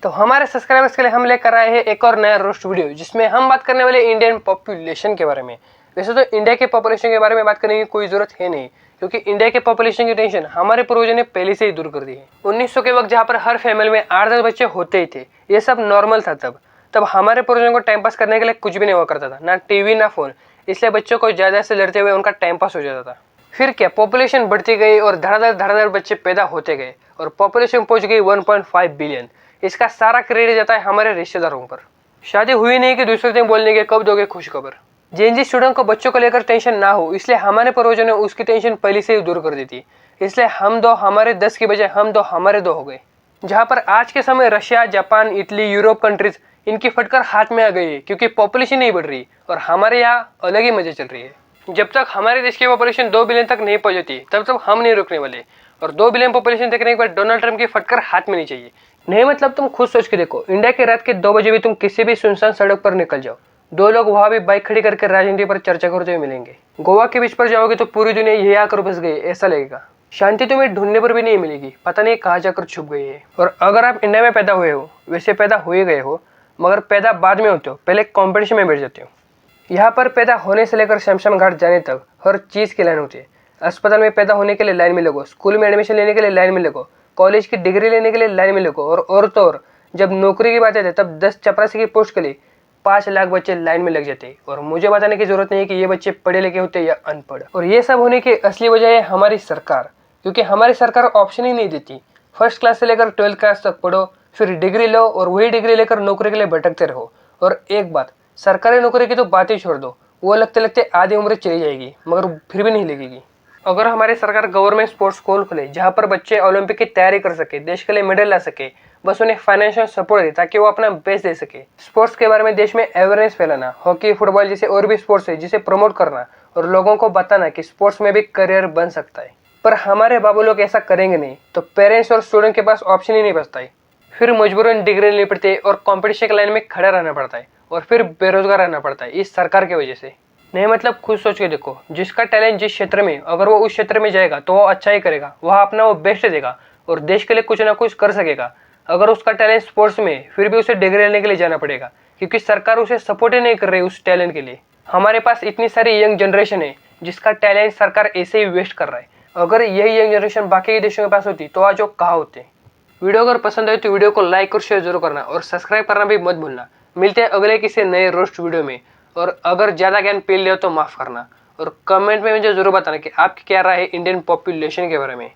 तो हमारे सब्सक्राइबर्स के लिए हम लेकर आए हैं एक और नया रोस्ट वीडियो, जिसमें हम बात करने वाले इंडियन पॉपुलेशन के बारे में। वैसे तो इंडिया के पॉपुलेशन के बारे में बात करने की कोई जरूरत है नहीं, क्योंकि इंडिया के पॉपुलेशन की टेंशन हमारे पूर्वजों ने पहले से ही दूर कर दी है। 1900 के वक्त जहाँ पर हर फैमिली में 8-10 बच्चे होते ही थे, ये सब नॉर्मल था। तब हमारे पूर्वजों को टाइम पास करने के लिए कुछ भी नहीं हुआ करता था, ना टीवी ना फोन, इसलिए बच्चों को ज्यादा से लड़ते हुए उनका टाइम पास हो जाता था। फिर क्या, पॉपुलेशन बढ़ती गई और धड़ाधड़ बच्चे पैदा होते गए और पॉपुलेशन पहुंच गई 1.5 बिलियन। इसका सारा क्रेडिट जाता है हमारे रिश्तेदारों पर। शादी हुई नहीं कि दूसरे दिन बोलने के कब दोगे खुशखबर। जेएनजी स्टूडेंट को बच्चों को लेकर टेंशन ना हो, इसलिए हमारे पूर्वजों ने उसकी टेंशन पहले से ही दूर कर दी थी। इसलिए हम दो हमारे 10 की बजाय हम दो हमारे 2 हो गए। जहाँ पर आज के समय Russia, Japan, Italy, Europe countries इनकी फटकर हाथ में आ गई है, क्योंकि पॉपुलेशन नहीं बढ़ रही और हमारे यहाँ अलग ही मजे चल रही है। जब तक हमारे देश की पॉपुलेशन 2 बिलियन तक नहीं पहुंचती, तब तक हम नहीं रुकने वाले। और 2 बिलियन पॉपुलेशन देखने के बाद डोनाल्ड ट्रंप की फटकर हाथ में नहीं चाहिए। नहीं मतलब तुम खुद सोच के देखो, इंडिया के रात के 2 बजे भी तुम किसी भी सुनसान सड़क पर निकल जाओ, 2 लोग वहां भी बाइक खड़ी करके राजनीति पर चर्चा करते हुए मिलेंगे। गोवा के बीच पर जाओगे तो पूरी दुनिया यही आकर बस गई ऐसा लगेगा। शांति तुम्हें ढूंढने पर भी नहीं मिलेगी, पता नहीं कहाँ जाकर छुप गई है। और अगर आप इंडिया में पैदा हुए हो, वैसे पैदा हुए गए हो, मगर पैदा बाद में होते हो, पहले कॉम्पिटिशन में बैठ जाते हो। यहाँ पर पैदा होने से लेकर शमशान घाट जाने तक हर चीज की लाइन होती है। अस्पताल में पैदा होने के लिए लाइन में लगो, स्कूल में एडमिशन लेने के लिए लाइन में लगो, कॉलेज की डिग्री लेने के लिए लाइन में लगो, और तो और जब नौकरी की बात आती है तब 10 चपरासी की पोस्ट के लिए 5 लाख बच्चे लाइन में लग जाते हैं। और मुझे बताने की जरूरत नहीं है कि ये बच्चे पढ़े लिखे होते या अनपढ़। और ये सब होने की असली वजह है हमारी सरकार, क्योंकि हमारी सरकार ऑप्शन ही नहीं देती। फर्स्ट क्लास से लेकर 12th क्लास तक पढ़ो, फिर डिग्री लो और वही डिग्री लेकर नौकरी के लिए भटकते रहो। और एक बात, सरकारी नौकरी की तो बात ही छोड़ दो, वो लगते लगते आधी उम्र चली जाएगी, मगर फिर भी नहीं लगेगी। अगर हमारी सरकार गवर्नमेंट स्पोर्ट्स स्कूल खोले, जहाँ पर बच्चे ओलंपिक की तैयारी कर सके, देश के लिए मेडल ला सके, बस उन्हें फाइनेंशियल सपोर्ट दे ताकि वो अपना बेस्ट दे सके। स्पोर्ट्स के बारे में देश में अवेयरनेस फैलाना, हॉकी, फुटबॉल जैसे और भी स्पोर्ट्स है जिसे प्रमोट करना, और लोगों को बताना कि स्पोर्ट्स में भी करियर बन सकता है। पर हमारे बाबू लोग ऐसा करेंगे नहीं, तो पेरेंट्स और स्टूडेंट के पास ऑप्शन ही नहीं बचता है। फिर मजबूरन डिग्री लेनी पड़ती है और कंपटीशन की लाइन में खड़ा रहना पड़ता है, और फिर बेरोजगार रहना पड़ता है इस सरकार की वजह से। नहीं मतलब खुद सोच के देखो, जिसका टैलेंट जिस क्षेत्र में, अगर वो उस क्षेत्र में जाएगा तो वो अच्छा ही करेगा, वह अपना वो बेस्ट देगा और देश के लिए कुछ ना कुछ कर सकेगा। अगर उसका टैलेंट स्पोर्ट्स में, फिर भी उसे डिग्री लेने के लिए जाना पड़ेगा, क्योंकि सरकार उसे सपोर्ट ही नहीं कर रही उस टैलेंट के लिए। हमारे पास इतनी सारी यंग जनरेशन है जिसका टैलेंट सरकार ऐसे ही वेस्ट कर रहा है। अगर यही यंग जनरेशन बाकी के देशों के पास होती तो आज वो कहाँ होते। वीडियो अगर पसंद आए तो वीडियो को लाइक और शेयर जरूर करना, और सब्सक्राइब करना भी मत भूलना। मिलते हैं अगले किसी नए रोस्ट वीडियो में। और अगर ज़्यादा ज्ञान पी लिया तो माफ़ करना, और कमेंट में मुझे ज़रूर बताना कि आपकी क्या राय है इंडियन पॉपुलेशन के बारे में।